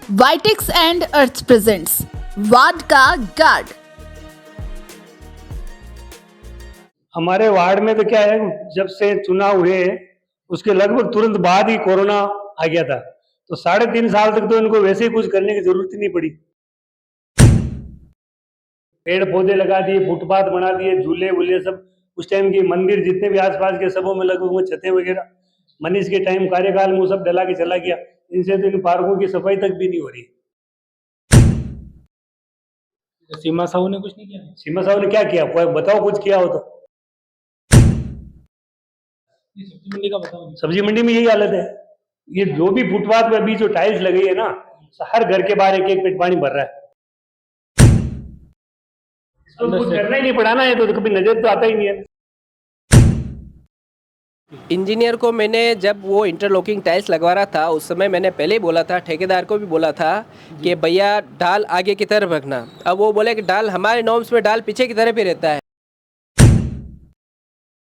वाइटेक्स and earth presents ward का guard. हमारे ward में तो क्या है, जब से चुनाव हुए उसके लगभग तुरंत बाद ही कोरोना आ गया था, तो 3.5 साल तक तो इनको वैसे ही कुछ करने की जरूरत ही नहीं पड़ी। पेड़ पौधे लगा दिए, फुटपाथ बना दिए, झूले वूले सब उस टाइम के मंदिर जितने भी आसपास के सबों में लगभग वो छतें वगैरह मनीष के टाइम कार्यकाल में वो सब डला के चला गया। इनसे तो इन पार्कों की सफाई तक भी नहीं हो रही। सीमा साहू ने कुछ नहीं किया। सीमा साहब ने क्या किया, कोई बताओ कुछ किया हो तो। ये सब्जी मंडी का बताओ। सब्जी मंडी में यही हालत है। ये जो भी फुटपाथ पे अभी जो टाइल्स लगी है ना, हर घर के बाहर एक एक पेट पानी भर रहा है। इसको कुछ करना ही नहीं, पढ़ाना है तो कभी नजर तो आता ही नहीं है। इंजीनियर को मैंने जब वो इंटरलॉकिंग टाइल्स लगवा रहा था उस समय मैंने पहले ही बोला था, ठेकेदार को भी बोला था कि भैया डाल आगे की तरफ रखना। अब वो बोले कि डाल हमारे नॉर्म्स में डाल पीछे की तरफ ही रहता है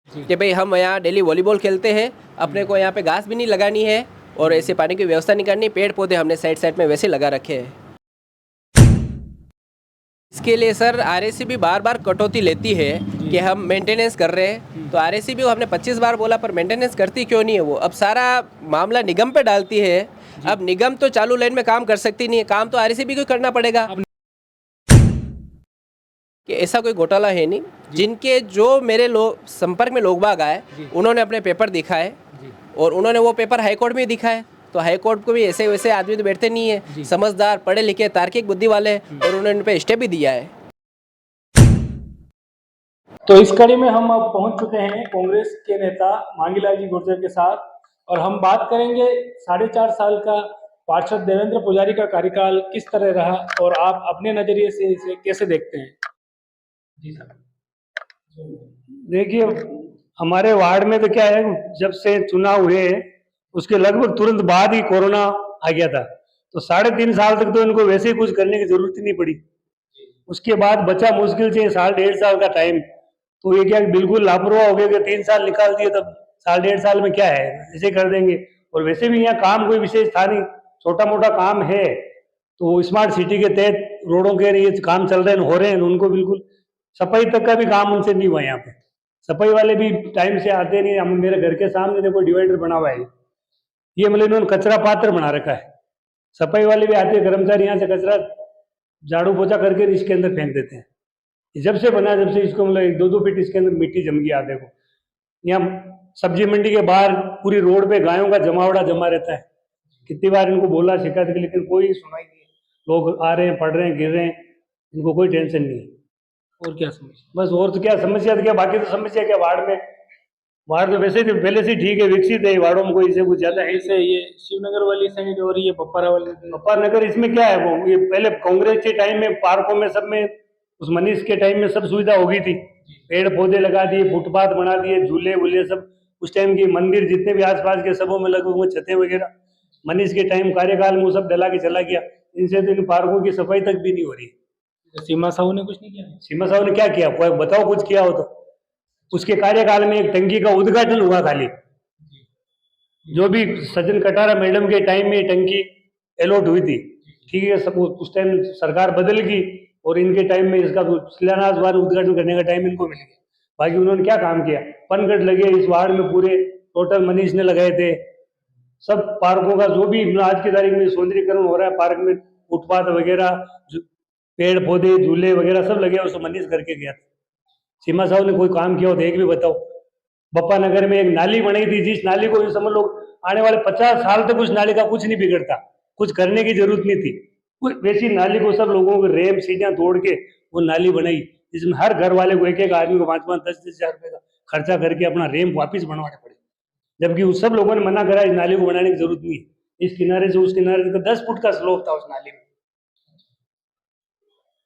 कि भाई हम यहाँ डेली वॉलीबॉल खेलते हैं, अपने को यहाँ पे घास भी नहीं लगानी है और ऐसे पानी की व्यवस्था नहीं करनी। पेड़ पौधे हमने साइड साइड में वैसे लगा रखे हैं। इसके लिए सर आरएसीबी बार बार कटौती लेती है कि हम मेंटेनेंस कर रहे हैं, तो आरएसीबी को हमने 25 बार बोला पर मेंटेनेंस करती क्यों नहीं है वो। अब सारा मामला निगम पे डालती है। अब निगम तो चालू लाइन में काम कर सकती नहीं है, काम तो आरएसीबी को करना पड़ेगा। कि ऐसा कोई घोटाला है नहीं। जिनके जो मेरे लोग संपर्क में लोग बाग आए उन्होंने अपने पेपर दिखाए और उन्होंने वो पेपर हाईकोर्ट में दिखाए, तो हाईकोर्ट को भी ऐसे वैसे आदमी तो बैठते नहीं है, समझदार पढ़े लिखे तार्किक बुद्धि वाले, और उन्होंने इन पे स्टे भी दिया है। तो इस कड़ी में हम अब पहुंच चुके हैं कांग्रेस के नेता मांगीलाल जी गुर्जर के साथ, और हम बात करेंगे 4.5 साल का पार्षद देवेंद्र पुजारी का कार्यकाल किस तरह रहा और आप अपने नजरिए से इसे कैसे देखते हैं। जी सर। देखिए, हमारे वार्ड में तो क्या है, जब से चुनाव हुए उसके लगभग तुरंत बाद ही कोरोना आ गया था, तो 3.5 साल तक तो इनको वैसे ही कुछ करने की जरूरत ही नहीं पड़ी। उसके बाद बचा मुश्किल से 1.5 साल का टाइम, तो ये क्या बिल्कुल लापरवाह हो गया कि 3 साल निकाल दिए, तब 1.5 साल में क्या है, ऐसे कर देंगे। और वैसे भी यहाँ काम कोई विशेष था नहीं, छोटा मोटा काम है, तो स्मार्ट सिटी के तहत रोडों के लिए काम चल रहे हैं, हो रहे हैं, उनको बिल्कुल सफाई तक का भी काम उनसे नहीं हुआ। यहाँ पे सफाई वाले भी टाइम से आते नहीं। हम मेरे घर के सामने देखो डिवाइडर बना हुआ है, ये मतलब इन्होंने कचरा पात्र बना रखा है। सफाई वाले भी आते हैं कर्मचारी, यहाँ से कचरा झाड़ू पोछा करके इसके अंदर फेंक देते हैं। जब से बना, जब से इसको मतलब 2-2 फीट इसके अंदर मिट्टी जम गई। देखो यहाँ सब्जी मंडी के बाहर पूरी रोड पे गायों का जमावड़ा जमा रहता है। कितनी बार इनको बोला शिकायत की, लेकिन कोई सुनाई नहीं है। लोग आ रहे हैं, पढ़ रहे हैं, गिर रहे हैं, इनको कोई टेंशन नहीं है। और क्या समस्या? बस और तो क्या समस्या, तो क्या बाकी तो समस्या क्या, वार्ड तो वैसे ही पहले से ठीक है, विकसित है, वार्डों में कोई इससे कुछ ज्यादा है। जैसे ये शिवनगर वाली साइड और ये बप्पारा वाली बप्पा नगर, इसमें क्या है, वो ये पहले कांग्रेस के टाइम में पार्कों में सब में, उस मनीष के टाइम में सब सुविधा हो गई थी। पेड़ पौधे लगा दिए, फुटपाथ बना दिए, झूले वूले सब उस टाइम के मंदिर जितने भी आसपास के सबों में लगभग वो छतें वगैरह मनीष के टाइम कार्यकाल में वो सब डला के चला गया। इनसे तो इन पार्कों की सफाई तक भी नहीं हो रही। सीमा साहू ने कुछ नहीं किया। सीमा साहब ने क्या किया, कोई बताओ कुछ किया हो तो। उसके कार्यकाल में एक टंकी का उद्घाटन हुआ खाली, जो भी सज्जन कटारा मैडम के टाइम में टंकी अलॉट हुई थी, ठीक है, सब उस टाइम सरकार बदल गई और इनके टाइम में इसका शिलान्यास वार उद्घाटन करने का टाइम इनको मिल गया। बाकी उन्होंने क्या काम किया, पनगट लगे इस वार्ड में पूरे, टोटल मनीष ने लगाए थे। सब पार्कों का जो भी आज की तारीख में सौंदर्यीकरण हो रहा है, पार्क में फुटपाथ वगैरह, पेड़ पौधे, झूले वगैरह सब लगे, उसको मनीष करके गया था। सीमा साहब ने कोई काम किया हो तो एक भी बताओ। बप्पा नगर में एक नाली बनाई थी, जिस नाली को समझ लो आने वाले 50 साल तक उस नाली का कुछ नहीं बिगड़ता, कुछ करने की जरूरत नहीं थी। वैसी नाली को सब लोगों को रेम सीढ़ियां तोड़ के वो नाली बनाई, जिसमें हर घर वाले को एक आदमी को 5-5, 10-10 हजार रुपए का खर्चा करके अपना रेम वापिस बनवाने पड़े। जबकि उस सब लोगों ने मना करा, इस नाली को बनाने की जरूरत नहीं है। इस किनारे से उस किनारे तक 10 फुट का स्लोप था उस नाली में।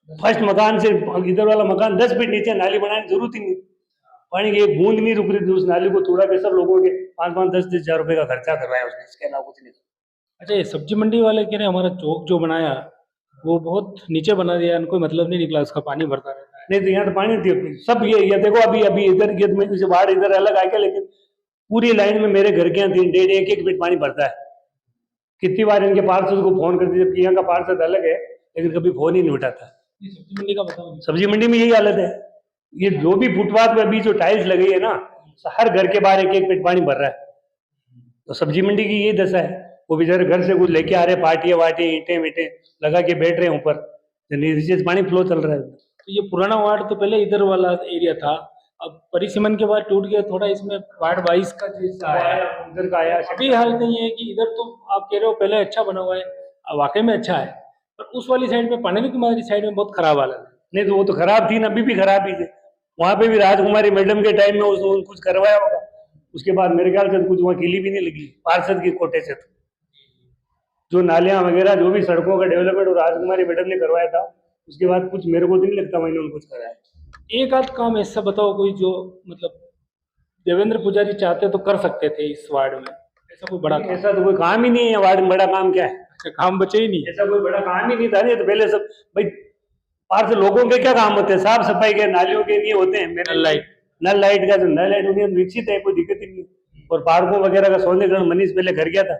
फर्स्ट मकान से इधर वाला मकान 10 फीट नीचे नाली बनाने की जरूरत ही नहीं। पानी की एक बूंद नहीं रुक रही थी, उस नाली को तोड़ा के सब लोगों के 5-5, 10-10 हजार रुपए का खर्चा करवाया उसने, इसके अलावा कुछ नहीं। अच्छा, ये सब्जी मंडी वाले कह रहे हमारा चौक जो बनाया वो बहुत नीचे बना दिया, कोई मतलब नहीं निकला, उसका पानी भरता रहता है। नहीं तो यहाँ तो पानी थी सब, ये देखो अभी इधर ये बाढ़ इधर अलग आ गया, लेकिन पूरी लाइन में मेरे घर के यहाँ 3-1.5 फीट पानी भरता है। कितनी बार इनके पार्षद को फोन कर दिया, जबकि यहाँ का पार्षद अलग है, लेकिन कभी फोन ही नहीं उठाता। सब्जी मंडी का बताओ। सब्जी मंडी में यही हालत है। ये जो भी फुटपाथ पे अभी जो टाइल्स लगी है ना, हर घर के बाहर एक एक पेट पानी भर रहा है। तो सब्जी मंडी की यही दशा है। वो बेचारे घर से कुछ लेके आ रहे, पाटियां वाटियां ईंटें वीटें लगा के बैठ रहे हैं ऊपर, नीचे से पानी फ्लो चल रहा है। तो ये पुराना वार्ड तो पहले इधर वाला एरिया था, अब परिसीमन के बाद टूट गया थोड़ा, इसमें वार्ड 22 का जैसा आया, उधर का आया। अभी हाल नहीं है कि इधर तो आप कह रहे हो पहले अच्छा बना हुआ है, वाकई में अच्छा है, पर उस वाली साइड में पांडेय कुमारी साइड में बहुत खराब हालत है। नहीं तो वो तो खराब थी ना, अभी भी खराब ही थे। वहां पे भी राजकुमारी मैडम के टाइम में उसने कुछ करवाया होगा, उसके बाद मेरे ख्याल से कुछ वहाँ कीली भी नहीं लगी पार्षद की कोटे से। तो जो नालियां वगैरह जो भी सड़कों का डेवलपमेंट राजकुमारी मैडम ने करवाया था, उसके बाद कुछ मेरे को तो नहीं लगता मैंने कुछ कराया। एक आध काम ऐसा बताओ कोई जो मतलब देवेंद्र पुजारी चाहते तो कर सकते थे इस वार्ड में, ऐसा कोई बड़ा काम? ऐसा तो कोई काम ही नहीं है वार्ड में। बड़ा काम क्या है? अच्छा, काम बचे ही नहीं, ऐसा कोई बड़ा काम ही नहीं था। नहीं तो पहले सब भाई पार्षद लोगों के क्या काम होते हैं? साफ सफाई के, नालियों के लिए होते हैं। मेरे नल लाइट का जो नल लाइट उन्हें विकसित है, कोई दिक्कत ही नहीं। और पार्कों वगैरह का सौंदर्यकरण मनीष पहले कर गया था।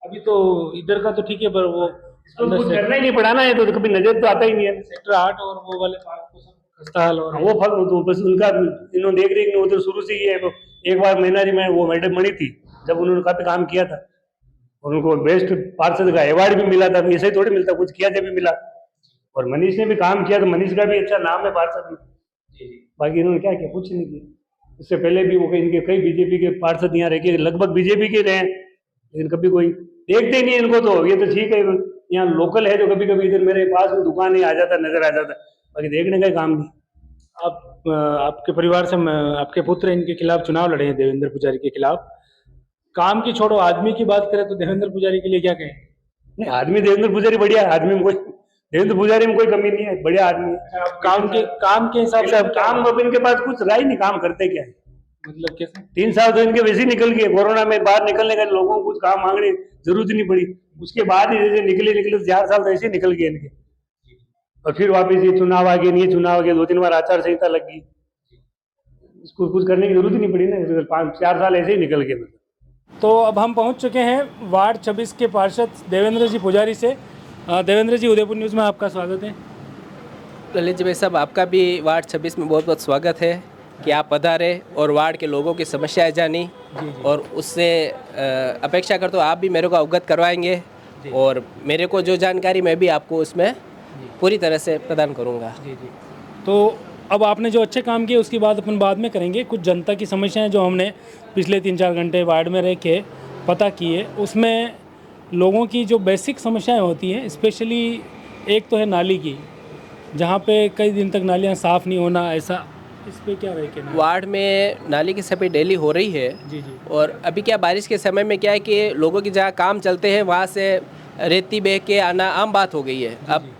अभी तो इधर का तो ठीक है, पर वो कुछ करना ही नहीं, पढ़ाना है तो कभी नजर तो आता ही नहीं है। सेक्टर 8 और वो वाले पार्क को सब खस्ता हाल हो रहा है। वो फल तो बस उनका इन्होंने देख रही उधर शुरू से ही है। एक बार मैनारी में वो मैडम बनी थी, जब उन्होंने काफी काम किया था, उनको बेस्ट पार्षद का अवार्ड भी मिला था। ऐसे ही थोड़ी मिलता, कुछ किया जब भी मिला। और मनीष ने भी काम किया, तो मनीष का भी अच्छा नाम है पार्षद में। बाकी इन्होंने क्या किया? कुछ नहीं किया। इससे पहले भी वो इनके कई बीजेपी के पार्षद यहाँ रह के लगभग बीजेपी के रहे, लेकिन कभी कोई देखते ही नहीं इनको। तो ये तो ठीक है, यहाँ लोकल है जो कभी कभी इधर मेरे पास में दुकान ही आ जाता, नजर आ जाता, बाकी देखने का काम नहीं। आप आपके परिवार से आपके पुत्र इनके खिलाफ चुनाव लड़े हैं, देवेंद्र पुजारी के खिलाफ। काम की छोड़ो, आदमी की बात करें तो देवेंद्र पुजारी के लिए क्या कहें? नहीं, आदमी देवेंद्र पुजारी बढ़िया आदमी में कोई, देवेंद्र पुजारी में कोई कमी नहीं है, बढ़िया आदमी है। काम के हिसाब से काम अब इनके पास कुछ रहा ही नहीं, काम करते क्या है? मतलब कैसे? 3 साल तो इनके वैसे ही निकल गए। कोरोना में बाहर निकलने का लोगों को कुछ काम मांगने जरूरत ही नहीं पड़ी। उसके बाद ही जैसे निकले 4 साल तो ऐसे निकल गए इनके। और फिर वापस ये चुनाव आ गए, नहीं चुनाव आ गया, 2-3 बार आचार संहिता लग गई, इसको कुछ करने की जरूरत ही नहीं पड़ी ना। 5-4 साल ऐसे ही निकल गए। तो अब हम पहुंच चुके हैं वार्ड 26 के पार्षद देवेंद्र जी पुजारी से। देवेंद्र जी, उदयपुर न्यूज़ में आपका स्वागत है। ललित जी भाई साहब, आपका भी वार्ड 26 में बहुत बहुत स्वागत है कि आप पधारे और वार्ड के लोगों की समस्याएं जानी, और उससे अपेक्षा करता हूँ आप भी मेरे को अवगत करवाएंगे, और मेरे को जो जानकारी मैं भी आपको उसमें पूरी तरह से प्रदान करूँगा। तो अब आपने जो अच्छे काम किए उसकी बात अपन बाद में करेंगे। कुछ जनता की समस्याएं जो हमने पिछले 3-4 घंटे वार्ड में रह के पता किए, उसमें लोगों की जो बेसिक समस्याएं होती हैं, स्पेशली एक तो है नाली की, जहाँ पे कई दिन तक नालियाँ साफ़ नहीं होना, ऐसा इस पे क्या रहे? वार्ड में नाली की सफाई डेली हो रही है। जी। और अभी क्या बारिश के समय में क्या है कि लोगों की जहाँ काम चलते हैं वहाँ से रेती बह के आना आम बात हो गई है। अब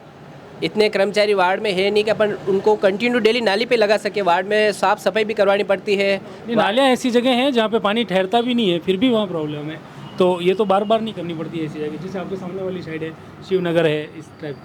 इतने कर्मचारी वार्ड में है नहीं कि अपन उनको कंटिन्यू डेली नाली पे लगा सके। वार्ड में साफ़ सफाई भी करवानी पड़ती है। नालियाँ ऐसी जगह हैं जहाँ पे पानी ठहरता भी नहीं है, फिर भी वहाँ प्रॉब्लम है। तो ये तो बार बार नहीं करनी पड़ती है ऐसी जगह, जैसे आपके सामने वाली साइड है, शिवनगर है, इस टाइप।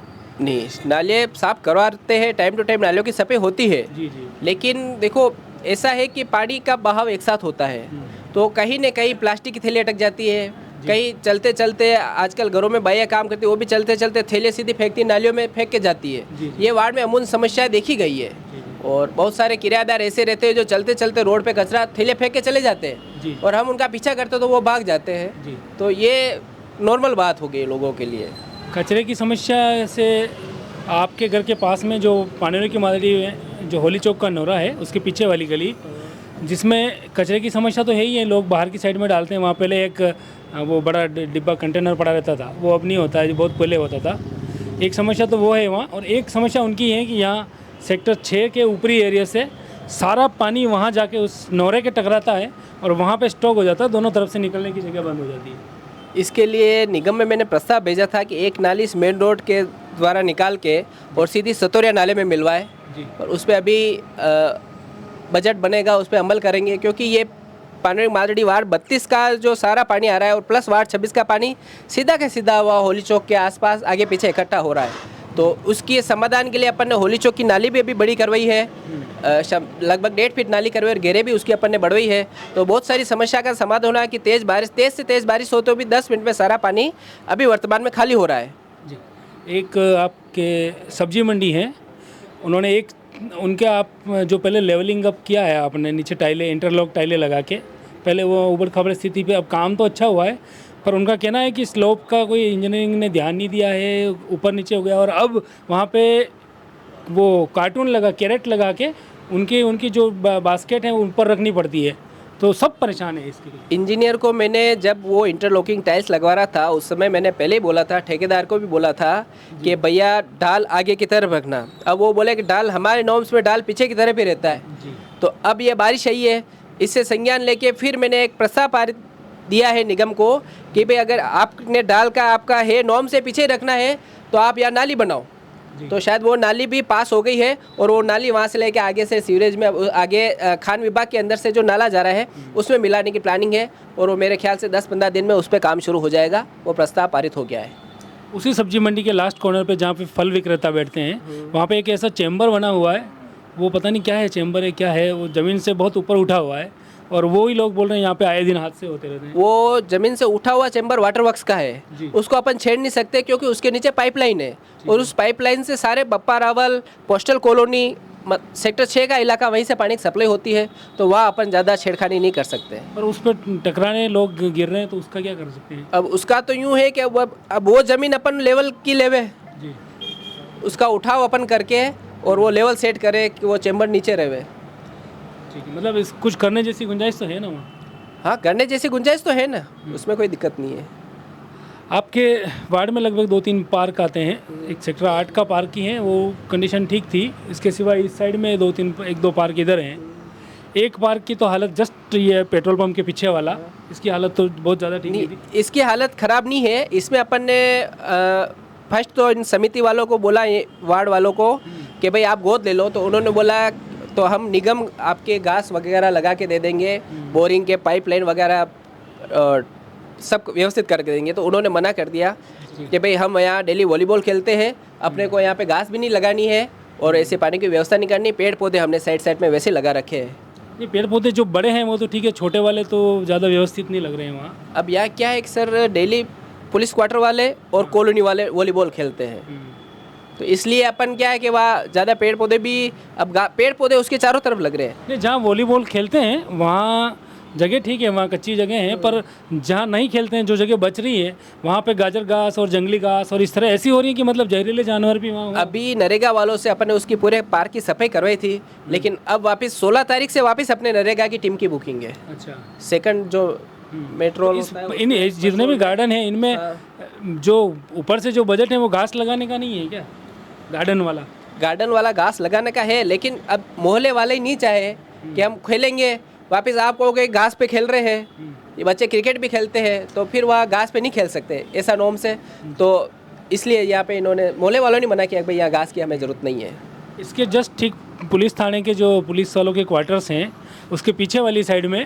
नहीं, नाले साफ करवाते हैं, टाइम टू टाइम नालियों की सफाई होती है। जी। लेकिन देखो, ऐसा है कि पानी का बहाव एक साथ होता है, तो कहीं न कहीं प्लास्टिक की थैली अटक जाती है, कहीं चलते चलते, आजकल घरों में बाइयाँ काम करती है, वो भी चलते चलते थैले सीधी फेंकती, नालियों में फेंक के जाती है। ये वार्ड में अमूमन समस्या देखी गई है। और बहुत सारे किराएदार ऐसे रहते हैं जो चलते चलते रोड पे कचरा थैले फेंक के चले जाते हैं, और हम उनका पीछा करते तो वो भाग जाते हैं। तो ये नॉर्मल बात हो गई लोगों के लिए। कचरे की समस्या से आपके घर के पास में जो पानेर की मादरी है, जो होली चौक का नौरा है, उसके पीछे वाली गली, जिसमें कचरे की समस्या तो है ही है, लोग बाहर की साइड में डालते हैं। वहाँ पहले एक वो बड़ा डिब्बा कंटेनर पड़ा रहता था, वो अब नहीं होता है, जो बहुत पहले होता था। एक समस्या तो वो है वहाँ, और एक समस्या उनकी है कि यहाँ सेक्टर 6 के ऊपरी एरिया से सारा पानी वहाँ जाके उस नौरे के टकराता है, और वहाँ पे स्टॉक हो जाता है, दोनों तरफ से निकलने की जगह बंद हो जाती है। इसके लिए निगम में मैंने प्रस्ताव भेजा था कि एक नाली इस मेन रोड के द्वारा निकाल के और सीधी सतोरिया नाले में मिलवाए, और उस पर अभी बजट बनेगा, उस पर अमल करेंगे। क्योंकि ये पानेर मादड़ी वार्ड 32 का जो सारा पानी आ रहा है, और प्लस वार्ड 26 का पानी सीधा के सीधा हुआ होली चौक के आसपास आगे पीछे इकट्ठा हो रहा है। तो उसकी समाधान के लिए अपन ने होली चौक की नाली भी अभी बड़ी करवाई है। लगभग 1.5 फीट नाली करवाई और घेरे भी उसकी अपन ने बढ़वाई है। तो बहुत सारी समस्या का समाधान होना है कि तेज़ से तेज़ बारिश हो तो भी 10 मिनट में सारा पानी अभी वर्तमान में खाली हो रहा है। जी, एक आपके सब्जी मंडी है, उन्होंने एक उनके आप जो पहले लेवलिंग अप किया है आपने, नीचे टाइलें इंटरलॉक टाइलें लगा के, पहले वो ऊबड़ खाबड़ स्थिति पे, अब काम तो अच्छा हुआ है पर उनका कहना है कि स्लोप का कोई इंजीनियरिंग ने ध्यान नहीं दिया है, ऊपर नीचे हो गया और अब वहाँ पे वो कार्टून लगा, कैरेट लगा के उनकी जो बास्केट है ऊपर रखनी पड़ती है, तो सब परेशान है इसके लिए। इंजीनियर को मैंने जब वो इंटरलॉकिंग टाइल्स लगवा रहा था उस समय मैंने पहले ही बोला था, ठेकेदार को भी बोला था कि भैया डाल आगे की तरफ रखना। अब वो बोले कि डाल हमारे नॉर्म्स में डाल पीछे की तरफ ही रहता है। तो अब ये बारिश आई है, इससे संज्ञान लेके फिर मैंने एक प्रस्ताव पारित दिया है निगम को कि भाई अगर आपने डाल का आपका है नॉर्म से पीछे रखना है तो आप यहाँ नाली बनाओ। तो शायद वो नाली भी पास हो गई है और वो नाली वहाँ से लेके आगे से सीवरेज में आगे खान विभाग के अंदर से जो नाला जा रहा है उसमें मिलाने की प्लानिंग है और वो मेरे ख्याल से 10-15 दिन में उस पर काम शुरू हो जाएगा। वो प्रस्ताव पारित हो गया है। उसी सब्जी मंडी के लास्ट कॉर्नर पे जहाँ पे फल विक्रेता बैठते हैं वहाँ पे एक ऐसा चैम्बर बना हुआ है, वो पता नहीं क्या है, चैम्बर है क्या है, वो ज़मीन से बहुत ऊपर उठा हुआ है और वो ही लोग बोल रहे हैं यहाँ पे आए दिन हादसे होते रहते हैं। वो जमीन से उठा हुआ चैम्बर वाटर वर्क्स का है, उसको अपन छेड़ नहीं सकते क्योंकि उसके नीचे पाइपलाइन है और उस पाइपलाइन से सारे Bappa Rawal postal colony sector 6 का इलाका वहीं से पानी की सप्लाई होती है, तो वहाँ अपन ज़्यादा छेड़खानी नहीं कर सकते। पर उस पर टकराने लोग गिर रहे हैं तो उसका क्या कर सकते हैं? अब उसका तो यूँ है कि अब वो ज़मीन अपन लेवल की लेवे जी, उसका उठाव अपन करके और वो लेवल सेट करे कि वो चैम्बर नीचे रहे। ठीक है, मतलब इस कुछ करने जैसी गुंजाइश तो है ना वहाँ? हाँ, करने जैसी गुंजाइश तो है ना, उसमें कोई दिक्कत नहीं है। आपके वार्ड में लगभग 2-3 पार्क आते हैं, एक सेक्टर 8 का पार्क ही है, वो कंडीशन ठीक थी, इसके सिवा इस साइड में 1-2 पार्क इधर हैं। एक पार्क की तो हालत जस्ट ये पेट्रोल पंप के पीछे वाला, इसकी हालत तो बहुत ज़्यादा ठीक नहीं थी। इसकी हालत ख़राब नहीं है, इसमें अपन ने फर्स्ट तो इन समिति वालों को बोला, वार्ड वालों को कि भाई आप गोद ले लो, तो उन्होंने बोला तो हम निगम आपके घास वगैरह लगा के दे देंगे, बोरिंग के पाइपलाइन वगैरह सब व्यवस्थित करके देंगे। तो उन्होंने मना कर दिया कि भाई हम यहाँ डेली वॉलीबॉल खेलते हैं, अपने को यहाँ पे घास भी नहीं लगानी है और ऐसे पानी की व्यवस्था नहीं करनी। पेड़ पौधे हमने साइड में वैसे लगा रखे हैं। नहीं, पेड़ पौधे जो बड़े हैं वो तो ठीक है, छोटे वाले तो ज़्यादा व्यवस्थित नहीं लग रहे हैं वहाँ। अब यहाँ क्या है कि सर डेली पुलिस क्वार्टर वाले और कॉलोनी वाले वॉलीबॉल खेलते हैं, तो इसलिए अपन क्या है कि वहाँ ज़्यादा पेड़ पौधे भी, अब पेड़ पौधे उसके चारों तरफ लग रहे हैं। नहीं, जहाँ वॉलीबॉल खेलते हैं वहाँ जगह ठीक है, वहाँ कच्ची जगह है, पर जहाँ नहीं खेलते हैं, जो जगह बच रही है वहाँ पे गाजर घास और जंगली घास और इस तरह ऐसी हो रही है कि मतलब जहरीले जानवर भी वहाँ। अभी नरेगा वालों से अपन ने उसकी पूरे पार्क की सफाई करवाई थी, लेकिन अब वापस 16 तारीख से वापस अपने नरेगा की टीम की बुकिंग है। अच्छा, सेकंड जो मेट्रो इन जितने भी गार्डन है इनमें जो ऊपर से जो बजट है वो घास लगाने का नहीं है क्या? गार्डन वाला घास लगाने का है, लेकिन अब मोहल्ले वाले ही नहीं चाहे कि हम खेलेंगे, वापस आप कहोगे घास पे खेल रहे हैं, ये बच्चे क्रिकेट भी खेलते हैं तो फिर वहाँ घास पे नहीं खेल सकते ऐसा नॉर्म से, तो इसलिए यहाँ पे इन्होंने मोहल्ले वालों ने मना किया कि भाई यहाँ घास की हमें ज़रूरत नहीं है। इसके जस्ट ठीक पुलिस थाने के जो पुलिस वालों के क्वार्टर्स हैं उसके पीछे वाली साइड में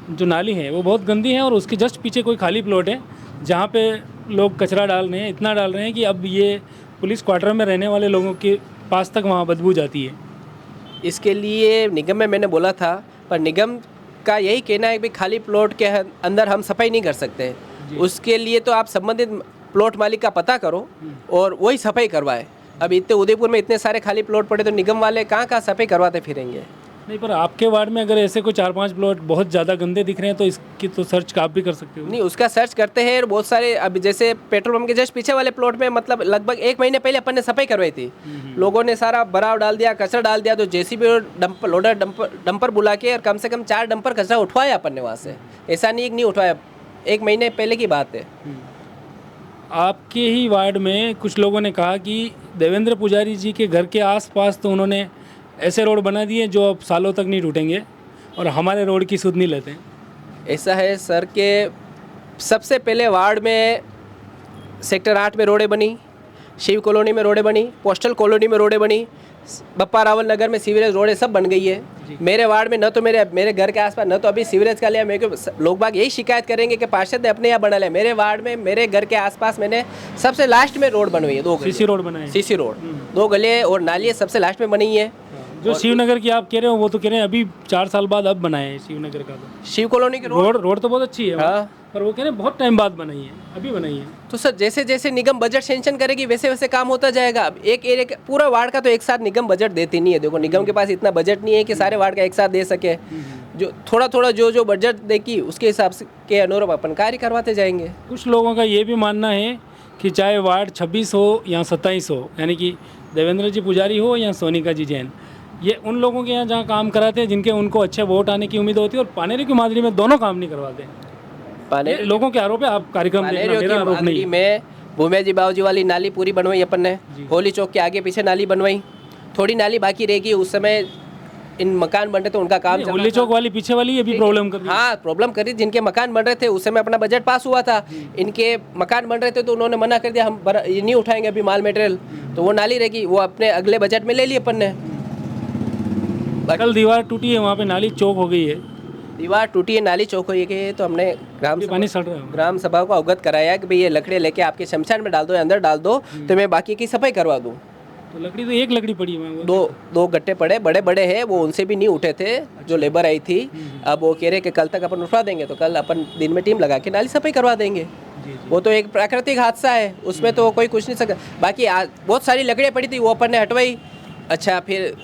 जो नाली है वो बहुत गंदी है और उसके जस्ट पीछे कोई खाली प्लॉट है जहाँ पे लोग कचरा डाल रहे हैं, इतना डाल रहे हैं कि अब ये पुलिस क्वार्टर में रहने वाले लोगों के पास तक वहाँ बदबू जाती है। इसके लिए निगम में मैंने बोला था, पर निगम का यही कहना है कि खाली प्लॉट के अंदर हम सफाई नहीं कर सकते, उसके लिए तो आप संबंधित प्लॉट मालिक का पता करो और वही सफाई करवाए। अब इतने उदयपुर में इतने सारे खाली प्लॉट पड़े तो निगम वाले कहाँ सफाई करवाते फिरेंगे। नहीं, पर आपके वार्ड में अगर ऐसे कोई 4-5 प्लॉट बहुत ज़्यादा गंदे दिख रहे हैं तो इसकी तो सर्च आप भी कर सकते हो। नहीं, उसका सर्च करते हैं और बहुत सारे, अब जैसे पेट्रोल पंप के जस्ट पीछे वाले प्लॉट में मतलब लगभग 1 महीने पहले अपन ने सफाई करवाई थी, लोगों ने सारा बराव डाल दिया, कचरा डाल दिया, तो जेसीबी और डंपर बुला के और कम से कम 4 डंपर कचरा उठवाया अपन ने वहाँ से, ऐसा नहीं उठवाया, 1 महीने पहले की बात है। आपके ही वार्ड में कुछ लोगों ने कहा कि देवेंद्र पुजारी जी के घर के आसपास तो उन्होंने ऐसे रोड बना दिए जो अब सालों तक नहीं टूटेंगे और हमारे रोड की सुध नहीं लेते हैं। ऐसा है सर के सबसे पहले वार्ड में सेक्टर 8 में रोडें बनी, शिव कॉलोनी में रोडें बनी, पोस्टल कॉलोनी में रोडें बनी, बप्पा रावल नगर में सीवरेज रोडें सब बन गई है। मेरे वार्ड में न तो मेरे घर के आसपास न तो अभी सीवरेज का लिया, मेरे को लोग बाग यही शिकायत करेंगे कि पार्षद ने अपने यहाँ बना लिया। मेरे वार्ड में मेरे घर के आसपास मैंने सबसे लास्ट में रोड बनवाई है, 2 सीसी रोड बनाए, सीसी रोड 2 गलियाँ और नालियाँ सबसे लास्ट में बनी है। जो शिवनगर की आप कह रहे हो वो तो कह रहे हैं अभी 4 साल बाद अब बनाए हैं शिवनगर का। तो शिव कॉलोनी की रोड रोड तो बहुत अच्छी है वहाँ, हाँ। पर वो कह रहे हैं बहुत टाइम बाद बनाई है, अभी बनाई है। तो सर जैसे जैसे निगम बजट सेंक्शन करेगी वैसे वैसे काम होता जाएगा। अब एक एरिया पूरा वार्ड का तो एक साथ निगम बजट देती नहीं है। देखो निगम के पास इतना बजट नहीं है कि सारे वार्ड का एक साथ दे सके। जो थोड़ा थोड़ा जो बजट देगी उसके हिसाब से के अनुरूप अपन कार्य करवाते जाएंगे। कुछ लोगों का ये भी मानना है कि चाहे वार्ड 26 हो या 27 हो, यानी कि देवेंद्र जी पुजारी हो या सोनिका जी जैन, ये उन लोगों के यहाँ जहाँ काम कराते हैं जिनके उनको अच्छे वोट आने की उम्मीद होती है, और पानेरी की मादरी में दोनों काम नहीं करवाते। ये लोगों के आरोप है, आप कार्यक्रम देखना, मेरा आरोप नहीं है। में भूमिया जी बाबूजी वाली नाली पूरी बनवाई अपन ने, होली चौक के आगे पीछे नाली बनवाई, थोड़ी नाली बाकी रहेगी। उस समय इन मकान बन रहे थे उनका काम चल रहा होली था। चौक वाली पीछे वाली ये भी प्रॉब्लम कर रही है। हाँ प्रॉब्लम करी, जिनके मकान बन रहे थे उस समय अपना बजट पास हुआ था। इनके मकान बन रहे थे तो उन्होंने मना कर दिया, हम ये नहीं उठाएंगे अभी माल मटेरियल, तो वो नाली रहेगी, वो अपने अगले बजट में ले ली अपन ने। कल दीवार टूटी है वहाँ पे, नाली चौक हो गई है, दीवार टूटी है, नाली चौक हुई है, तो हमने पानी सड़ रहा है। ग्राम सभा को अवगत कराया कि भाई ये लकड़ी लेके आपके शमशान में डाल दो या अंदर डाल दो, तो मैं बाकी की सफाई करवा दूँ। तो लकड़ी तो एक लकड़ी पड़ी है, दो गट्टे पड़े, बड़े बड़े हैं, वो उनसे भी नहीं उठे थे जो लेबर आई थी। अब वो कह रहे कि कल तक अपन उठवा देंगे, तो कल अपन दिन में टीम लगा के नाली सफाई करवा देंगे। वो तो एक प्राकृतिक हादसा है, उसमें तो कोई कुछ नहीं सकता। बाकी आज बहुत सारी लकड़ियाँ पड़ी थी, वो अपन ने हटवाई। अच्छा फिर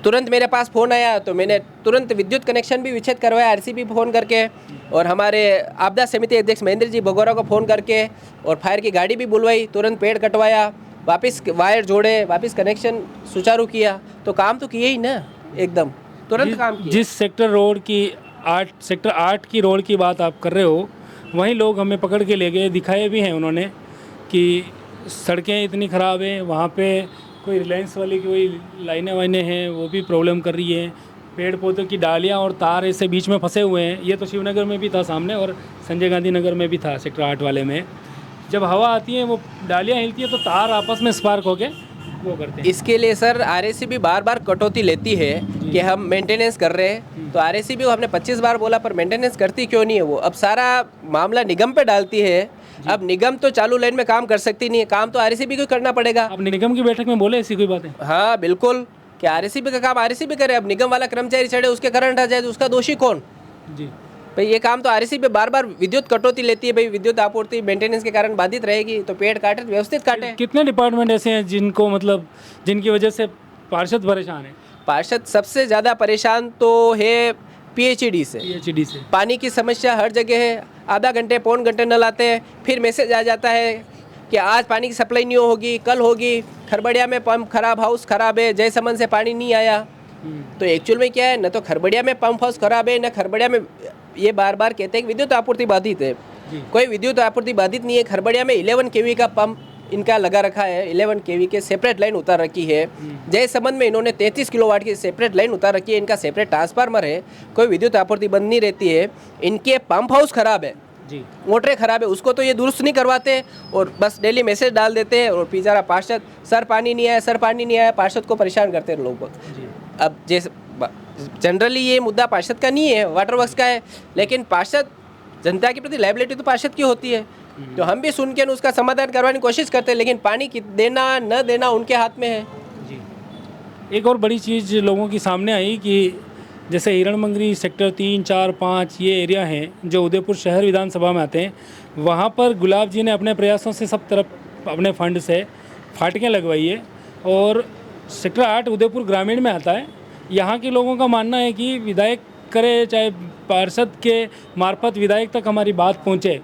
तुरंत मेरे पास फ़ोन आया तो मैंने तुरंत विद्युत कनेक्शन भी विच्छेद करवाया आरसीबी फ़ोन करके, और हमारे आपदा समिति अध्यक्ष महेंद्र जी भगोरा को फ़ोन करके, और फायर की गाड़ी भी बुलवाई, तुरंत पेड़ कटवाया, वापस वायर जोड़े, वापस कनेक्शन सुचारू किया। तो काम तो किए ही ना, एकदम तुरंत काम किया। जिस सेक्टर 8 की रोड की बात आप कर रहे हो, वहीं लोग हमें पकड़ के ले गए, दिखाए भी हैं उन्होंने कि सड़कें इतनी ख़राब हैं, वहाँ पे कोई रिलायंस वाली की कोई लाइनें वाइनें हैं वो भी प्रॉब्लम कर रही हैं, पेड़ पौधों की डालियाँ और तार ऐसे बीच में फंसे हुए हैं। ये तो शिवनगर में भी था सामने, और संजय गांधी नगर में भी था सेक्टर 8 वाले में। जब हवा आती है वो डालियाँ हिलती है तो तार आपस में स्पार्क होके वो करते हैं। इसके लिए सर आरएसीबी बार बार कटौती लेती है कि हम मेंटेनेंस कर रहे हैं, तो आरएसीबी को हमने 25 बार बोला, पर मेंटेनेंस करती क्यों नहीं है वो। अब सारा मामला निगम पे डालती है। अब निगम तो चालू लाइन में काम कर सकती नहीं है, काम तो आरएसीबी को करना पड़ेगा। आप निगम की बैठक में बोले ऐसी कोई बात है? हाँ बिल्कुल, कि आरएसीबी का काम आरएसीबी करे। अब निगम वाला कर्मचारी चढ़े उसके करंट आ जाए तो उसका दोषी कौन? जी भाई ये काम तो आरएसीबी बार बार विद्युत कटौती लेती है। भाई विद्युत आपूर्ति मेंटेनेंस के कारण बाधित रहेगी, तो पेड़ काटे व्यवस्थित काटे। कितने डिपार्टमेंट ऐसे हैं जिनको मतलब जिनकी वजह से पार्षद परेशान है? पार्षद सबसे ज़्यादा परेशान तो है पीएचईडी से। पीएचईडी से पानी की समस्या हर जगह है, आधा घंटे पौन घंटे नल आते हैं, फिर मैसेज आ जाता है कि आज पानी की सप्लाई नहीं होगी, कल होगी। खरबड़िया में पंप खराब, हाउस खराब है, जयसमंद से पानी नहीं आया। तो एक्चुअल में क्या है, न तो खरबड़िया में पंप हाउस खराब है, न खरबड़िया में, ये बार बार कहते हैं कि विद्युत आपूर्ति बाधित है। कोई विद्युत आपूर्ति बाधित नहीं है। खरबड़िया में 11 केवी का पंप इनका लगा रखा है, 11 केवी के सेपरेट लाइन उतार रखी है। जयसमंद में इन्होंने 33 किलोवाट की सेपरेट लाइन उतार रखी है, इनका सेपरेट ट्रांसफार्मर है। कोई विद्युत आपूर्ति बंद नहीं रहती है। इनके पंप हाउस खराब है जी, मोटरें खराब है, उसको तो ये दुरुस्त नहीं करवाते, और बस डेली मैसेज डाल देते हैं। और बेचारा पार्षद, सर पानी नहीं आया, सर पानी नहीं आया, पार्षद को परेशान करते हैं लोग। अब जैसे जनरली ये मुद्दा पार्षद का नहीं है, वाटर वर्क्स का है, लेकिन पार्षद, जनता के प्रति लायबिलिटी तो पार्षद की होती है। तो हम भी सुन के उसका समाधान करवाने की कोशिश करते हैं, लेकिन पानी की देना न देना उनके हाथ में है। जी एक और बड़ी चीज़ लोगों की सामने आई कि जैसे हिरणमंगरी सेक्टर 3, 4, 5 ये एरिया हैं जो उदयपुर शहर विधानसभा में आते हैं, वहाँ पर गुलाब जी ने अपने प्रयासों से सब तरफ अपने फंड से फाटकें लगवाई है। और सेक्टर 8 उदयपुर ग्रामीण में आता है। यहाँ के लोगों का मानना है कि विधायक करे चाहे पार्षद के मार्फत विधायक तक हमारी बात पहुँचे,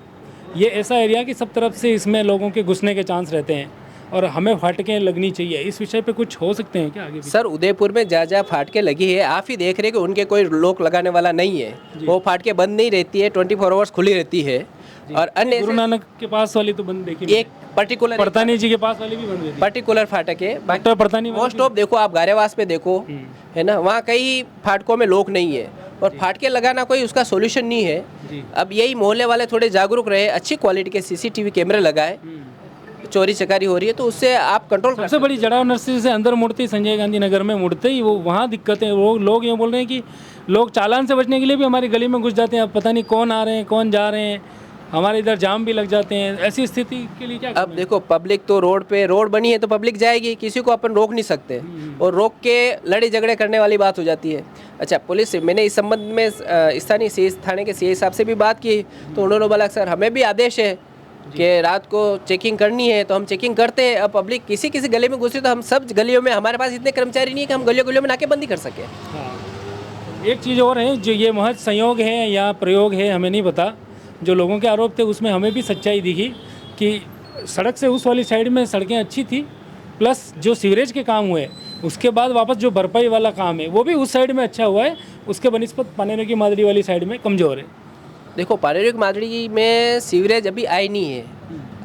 ये ऐसा एरिया कि सब तरफ से इसमें लोगों के घुसने के चांस रहते हैं और हमें फाटकें लगनी चाहिए। इस विषय पे कुछ हो सकते हैं क्या आगे भी? सर उदयपुर में जहाँ फाटके लगी है, आप ही देख रहे हैं कि उनके कोई लोक लगाने वाला नहीं है। वो फाटके बंद नहीं रहती है, 24 आवर्स खुली रहती है। और अन्य गुरु नानक के पास वाली तो बंद देखी, एक पर्टिकुलर परतानी जी के पास वाली भी बंद रहती है। पर्टिकुलर फाटक है। डॉक्टर परतानी मोस्ट ऑफ देखो आप गारेवास पे देखो, है ना, वहाँ कई फाटकों में लोग नहीं है, और फाटके लगाना कोई उसका सॉल्यूशन नहीं है। अब यही मोहल्ले वाले थोड़े जागरूक रहे, अच्छी क्वालिटी के सीसीटीवी कैमरे लगाए, चोरी चकारी हो रही है तो उससे आप कंट्रोल कर। सबसे बड़ी जड़ाव नर्सरी से अंदर मुड़ते ही संजय गांधी नगर में मुड़ते ही वो वहाँ दिक्कतें, वो लोग ये बोल रहे हैं कि लोग चालान से बचने के लिए भी हमारी गली में घुस जाते हैं। अब पता नहीं कौन आ रहे हैं कौन जा रहे हैं, हमारे इधर जाम भी लग जाते हैं, ऐसी स्थिति के लिए क्या अब करना है? देखो पब्लिक तो रोड बनी है तो पब्लिक जाएगी, किसी को अपन रोक नहीं सकते, और रोक के लड़े झगड़े करने वाली बात हो जाती है। अच्छा, पुलिस से मैंने इस संबंध में स्थानीय सीए थाने के सीए साहब से भी बात की, तो उन्होंने बोला सर हमें भी आदेश है कि रात को चेकिंग करनी है तो हम चेकिंग करते हैं। अब पब्लिक किसी किसी गली में घुसी तो हम सब गलियों में, हमारे पास इतने कर्मचारी नहीं है कि हम गलियों गलियों में नाकेबंदी कर सकें। हाँ। एक चीज़ और है, जो ये महज संयोग है या प्रयोग है हमें नहीं पता, जो लोगों के आरोप थे उसमें हमें भी सच्चाई दिखी कि सड़क से उस वाली साइड में सड़कें अच्छी थी, प्लस जो सीवरेज के काम हुए उसके बाद वापस जो भरपाई वाला काम है वो भी उस साइड में अच्छा हुआ है, उसके बनिस्पत पानेर की मादड़ी वाली साइड में कमज़ोर है। देखो पानेर मादड़ी में सीवरेज अभी आई नहीं है,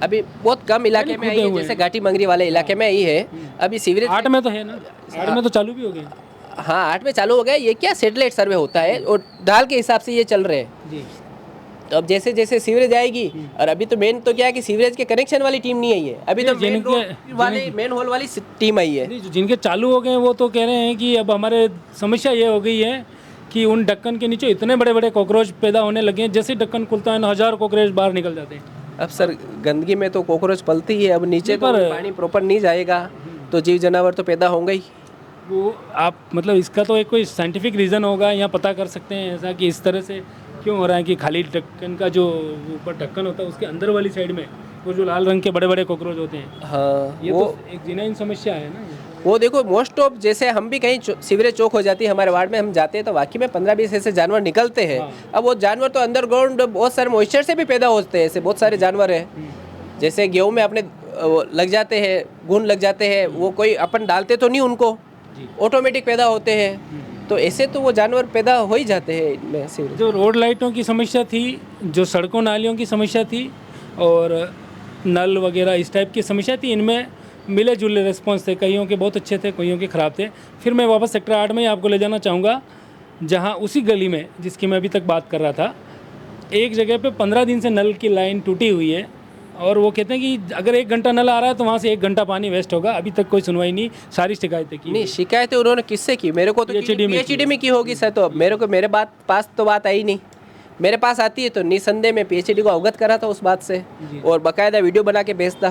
अभी बहुत कम इलाके में आई है, जैसे घाटी मंगरी वाले इलाके में आई है। अभी सीवरेज 8 में तो है ना, 8 में तो चालू भी हो गए। हाँ 8 में चालू हो गया। ये क्या सैटेलाइट सर्वे होता है और डाल के हिसाब से ये चल रहे हैं जी। तो अब जैसे जैसे सीवरेज आएगी, और अभी तो मेन तो क्या है कि सीवरेज के कनेक्शन वाली टीम नहीं आई है, अभी तो मेन होल वाली टीम आई है। नहीं, जो जिनके चालू हो गए वो तो कह रहे हैं कि अब हमारे समस्या ये हो गई है कि उन ढक्कन के नीचे इतने बड़े बड़े कॉकरोच पैदा होने लगे हैं, जैसे ढक्कन खुलता है ना 1000 कॉकरोच बाहर निकल जाते हैं। अब सर गंदगी में तो कॉकरोच पलती ही है, अब नीचे तो पर पानी प्रॉपर नहीं जाएगा तो जीव जानवर तो पैदा होंगे ही। वो आप मतलब इसका तो एक कोई साइंटिफिक रीज़न होगा, या पता कर सकते हैं ऐसा कि इस तरह से क्यों हो रहा है कि खाली ढक्कन का जो ऊपर ढक्कन होता है उसके अंदर वाली साइड में वो जो लाल रंग के बड़े बड़े कॉकरोच होते हैं। हाँ ये वो तो एक जिनाइन समस्या है ना ये। वो देखो मोस्ट ऑफ जैसे हम भी कहीं सीवरेज चौक हो जाती है हमारे वार्ड में, हम जाते हैं तो वाकई में 15-20 ऐसे जानवर निकलते हैं। अब वो जानवर तो अंडरग्राउंड बहुत सारे मॉइस्चर से भी पैदा होते हैं, ऐसे बहुत सारे जानवर हैं। जैसे गेहूँ में अपने लग जाते हैं, घुन लग जाते हैं, वो कोई अपन डालते तो नहीं उनको, ऑटोमेटिक पैदा होते हैं। तो ऐसे तो वो जानवर पैदा हो ही जाते हैं इनमें से। जो रोड लाइटों की समस्या थी, जो सड़कों नालियों की समस्या थी और नल वगैरह इस टाइप की समस्या थी, इनमें मिले जुले रिस्पॉन्स थे, कईयों के बहुत अच्छे थे, कईयों के ख़राब थे। फिर मैं वापस सेक्टर 8 में आपको ले जाना चाहूँगा, जहाँ उसी गली में जिसकी मैं अभी तक बात कर रहा था, एक जगह पे 15 दिन से नल की लाइन टूटी हुई है, और वो कहते हैं कि अगर 1 घंटा नल आ रहा है तो वहाँ से 1 घंटा पानी वेस्ट होगा। अभी तक कोई सुनवाई नहीं, सारी शिकायतें की। नहीं, शिकायतें उन्होंने किससे की? मेरे को तो पीएचडी में की होगी सर, तो मेरे पास तो बात आई नहीं। मेरे पास आती है तो निसंदेह में पीएचडी को अवगत करा था उस बात से, और बाकायदा वीडियो बना के भेजता।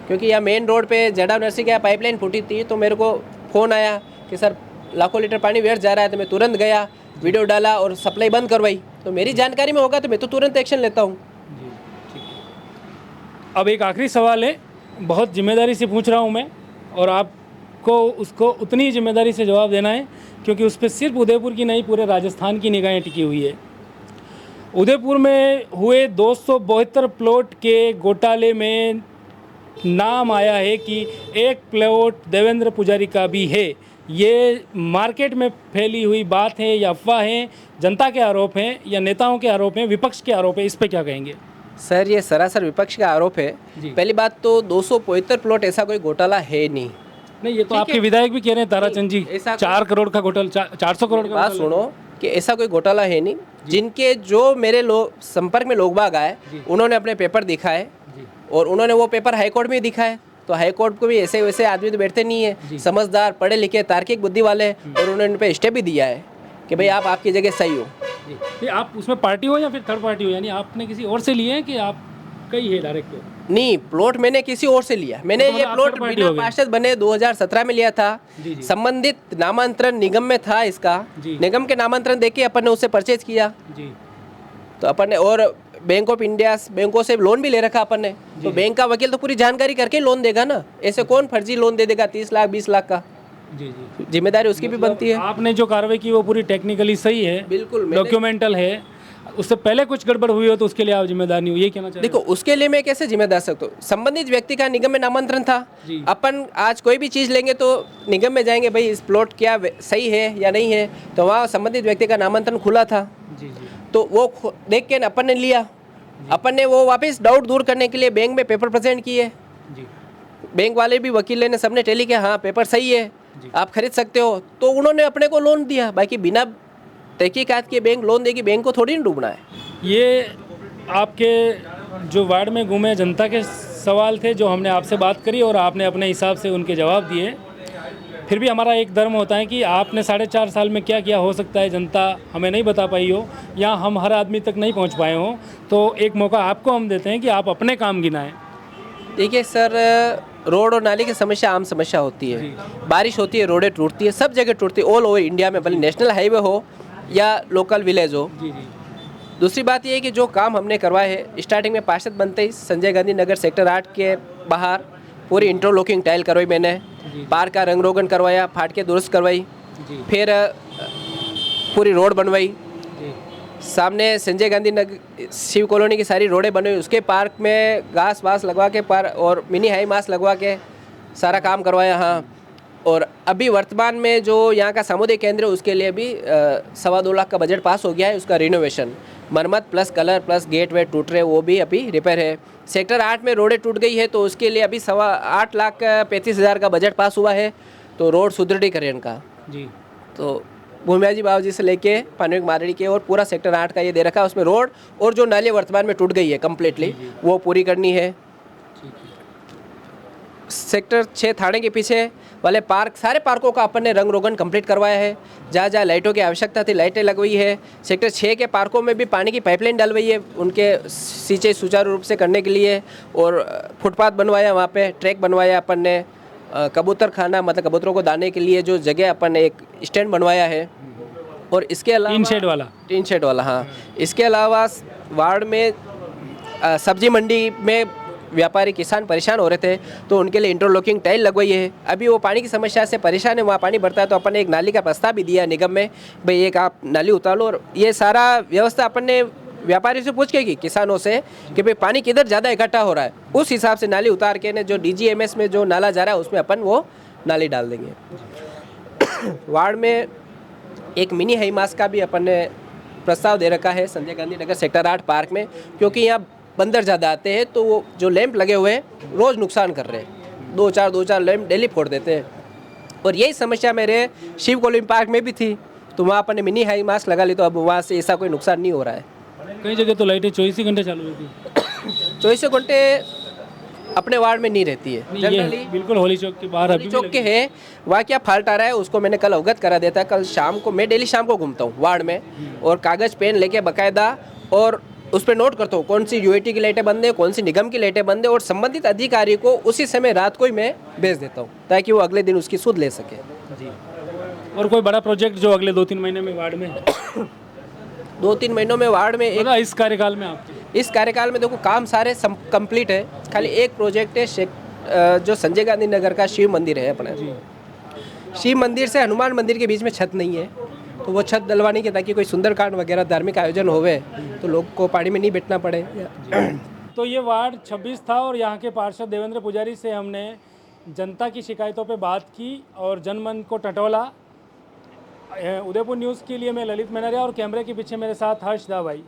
क्योंकि यहाँ मेन रोड पे जड़ाव नर्सरी का पाइपलाइन फूटी थी, तो मेरे को फ़ोन आया कि सर लाखों लीटर पानी व्यर्थ जा रहा है, तो मैं तुरंत गया, वीडियो डाला और सप्लाई बंद करवाई। तो मेरी जानकारी में होगा तो मैं तो तुरंत एक्शन लेता हूँ। अब एक आखिरी सवाल है, बहुत जिम्मेदारी से पूछ रहा हूँ मैं, और आपको उसको उतनी ही जिम्मेदारी से जवाब देना है, क्योंकि उस पर सिर्फ उदयपुर की नहीं पूरे राजस्थान की निगाहें टिकी हुई है। उदयपुर में हुए 272 प्लॉट के घोटाले में नाम आया है कि एक प्लॉट देवेंद्र पुजारी का भी है। ये मार्केट में फैली हुई बात है या अफवाह है, जनता के आरोप हैं या नेताओं के आरोप हैं, विपक्ष के आरोप है, इस पे क्या कहेंगे? सर ये सरासर विपक्ष का आरोप है। पहली बात तो 275 प्लॉट ऐसा कोई घोटाला है नहीं। नहीं, ये तो आपके विधायक भी कह रहे हैं, ताराचंद जी, 4 करोड़ का घोटाला, 400 करोड़ का बात सुनो कि ऐसा कोई घोटाला है नहीं। जिनके जो मेरे संपर्क में लोग बाग आए, उन्होंने अपने पेपर दिखाए, और उन्होंने वो पेपर हाईकोर्ट में दिखाए। तो हाईकोर्ट को भी ऐसे वैसे आदमी तो बैठते नहीं है, समझदार, पढ़े लिखे, तार्किक बुद्धि वाले, और उन्होंने उन पर स्टेप भी दिया है कि भाई आप आपकी जगह सही हो। आप उसमें पार्टी हो या फिर थर्ड पार्टी हो, यानी आपने किसी और से लिए हैं कि आप कई है डायरेक्ट हो? नहीं, प्लॉट मैंने किसी और से लिया। मैंने ये प्लॉट बिना पार्षद बने 2017 में लिया था। संबंधित नामांतरण निगम में था इसका, निगम के नामांतरण देके अपन ने उससे परचेज किया। तो अपन ने और बैंक ऑफ इंडिया, बैंकों से लोन भी ले रखा अपन ने। तो बैंक का वकील तो पूरी जानकारी करके लोन देगा ना, ऐसे कौन फर्जी लोन दे देगा 30 लाख 20 लाख का? जिम्मेदारी उसकी भी बनती है। आपने जो कार्रवाई की वो पूरी टेक्निकली सही है, बिल्कुल डॉक्यूमेंटल है, उससे पहले कुछ गड़बड़ हुई हो तो उसके लिए आप जिम्मेदार नहीं हो, ये कहना चाहिए? देखो, उसके लिए मैं कैसे जिम्मेदार सकता हूँ? संबंधित व्यक्ति का निगम में नामांतरण था। अपन आज कोई भी चीज़ लेंगे तो निगम में जाएंगे, भाई इस प्लॉट क्या सही है या नहीं है, तो वहाँ संबंधित व्यक्ति का नामांतरण खुला था। तो वो देख के अपन ने लिया। अपन ने वो वापस डाउट दूर करने के लिए बैंक में पेपर प्रेजेंट किए। बैंक वाले भी, वकील ने, सबने टेली किया, हाँ पेपर सही है, आप खरीद सकते हो। तो उन्होंने अपने को लोन दिया। बाकी बिना तहकीकात के बैंक लोन देगी, बैंक को थोड़ी ना डूबना है। ये आपके जो वार्ड में घूमे जनता के सवाल थे, जो हमने आपसे बात करी और आपने अपने हिसाब से उनके जवाब दिए। फिर भी हमारा एक धर्म होता है कि आपने 4.5 साल में क्या किया, हो सकता है जनता हमें नहीं बता पाई हो या हम हर आदमी तक नहीं पहुंच पाए हों, तो एक मौका आपको हम देते हैं कि आप अपने काम गिनाएं। देखिए सर, रोड और नाली की समस्या आम समस्या होती है। बारिश होती है, रोडें टूटती है, सब जगह टूटती है, ऑल ओवर इंडिया में, भले नेशनल हाईवे हो या लोकल विलेज हो। जी जी दूसरी बात ये है कि जो काम हमने करवाए है, स्टार्टिंग में पार्षद बनते ही संजय गांधी नगर सेक्टर 8 के बाहर पूरी इंटरलॉकिंग टाइल करवाई मैंने, पार्क का रंग रोगन करवाया, फाटके दुरुस्त करवाई, जी फिर पूरी रोड बनवाई, जी सामने संजय गांधी नगर शिव कॉलोनी की सारी रोडें बनी हुई, उसके पार्क में घास वास लगवा के और मिनी हाई मास लगवा के सारा काम करवाया। हाँ, और अभी वर्तमान में जो यहाँ का सामुदायिक केंद्र है उसके लिए भी 2.25 लाख का बजट पास हो गया है। उसका रिनोवेशन, मरम्मत प्लस कलर प्लस गेट वेट टूट रहे, वो भी अभी रिपेयर है। सेक्टर 8 में रोडें टूट गई है तो उसके लिए अभी 8,35,000 का बजट पास हुआ है, तो रोड सुदृढ़ीकरण का। जी तो भूमिया जी बाबू जी से लेके पानविक मारड़ी के और पूरा सेक्टर 8 का ये दे रखा है। उसमें रोड और जो नाली वर्तमान में टूट गई है कम्प्लीटली, वो पूरी करनी है। सेक्टर 6 थाने के पीछे वाले पार्क, सारे पार्कों का अपन ने रंग रोगन कंप्लीट करवाया है। जहाँ जहाँ लाइटों की आवश्यकता थी लाइटें लगवाई है। सेक्टर 6 के पार्कों में भी पानी की पाइपलाइन डलवाई है उनके सिंचाई सुचारू रूप से करने के लिए, और फुटपाथ बनवाया, वहाँ पे ट्रैक बनवाया अपन ने, कबूतर खाना मतलब कबूतरों को दाने के लिए जो जगह अपन ने एक स्टैंड बनवाया है। और इसके अलावा टीन शेड वाला हाँ। इसके अलावा वार्ड में सब्जी मंडी में व्यापारी किसान परेशान हो रहे थे तो उनके लिए इंटरलॉकिंग टाइल लगवाई है। अभी वो पानी की समस्या से परेशान है, वहाँ पानी बढ़ता है, तो अपन ने एक नाली का प्रस्ताव भी दिया निगम में, भाई एक आप नाली उतार लो। और ये सारा व्यवस्था अपन ने व्यापारी से पूछ के की, किसानों से, कि भाई पानी किधर ज़्यादा इकट्ठा हो रहा है, उस हिसाब से नाली उतार के ने जो DGMS में जो नाला जा रहा है उसमें अपन वो नाली डाल देंगे। वार्ड में एक मिनी हाई मास का भी अपन ने प्रस्ताव दे रखा है संजय गांधी नगर सेक्टर 8 पार्क में, क्योंकि यहाँ बंदर ज़्यादा आते हैं तो वो जो लैंप लगे हुए हैं रोज़ नुकसान कर रहे हैं, 2-4 लैंप डेली फोड़ देते हैं। और यही समस्या मेरे शिव कॉलोनी पार्क में भी थी, तो वहाँ अपन ने मिनी हाई मास लगा ली, तो अब वहाँ से ऐसा कोई नुकसान नहीं हो रहा है। कई जगह तो लाइटें 24 घंटे चालू रहती 24 घंटे अपने वार्ड में नहीं रहती है है। जनरली। बिल्कुल होली चौक के बाहर अभी भी चौक के है, वहाँ क्या फॉल्ट आ रहा है उसको मैंने कल अवगत करा देता है। कल शाम को, मैं डेली शाम को घूमता हूँ वार्ड में और कागज़ पेन लेके बाकायदा और उस पर नोट करता हूँ कौन सी UIT की लाइटें बंद है, कौन सी निगम की लाइटें बंद है, और संबंधित अधिकारी को उसी समय रात को ही मैं भेज देता हूँ ताकि वो अगले दिन उसकी सुध ले सके। जी। और कोई बड़ा प्रोजेक्ट जो अगले 2-3 महीने में वार्ड में 2-3 महीनों में वार्ड में एक, इस कार्यकाल में आपके? इस कार्यकाल में देखो काम सारे कंप्लीट है, खाली एक प्रोजेक्ट है जो संजय गांधी नगर का शिव मंदिर है अपने। शिव मंदिर से हनुमान मंदिर के बीच में छत नहीं है, तो वो छत डलवाने की ताकि कोई सुंदरकांड वगैरह धार्मिक आयोजन होवे तो लोग को पानी में नहीं बैठना पड़े। तो ये वार्ड 26 था और यहाँ के पार्षद देवेंद्र पुजारी से हमने जनता की शिकायतों पे बात की और जनमन को टटोला। उदयपुर न्यूज़ के लिए मैं ललित मेनरिया और कैमरे के पीछे मेरे साथ हर्ष दा भाई।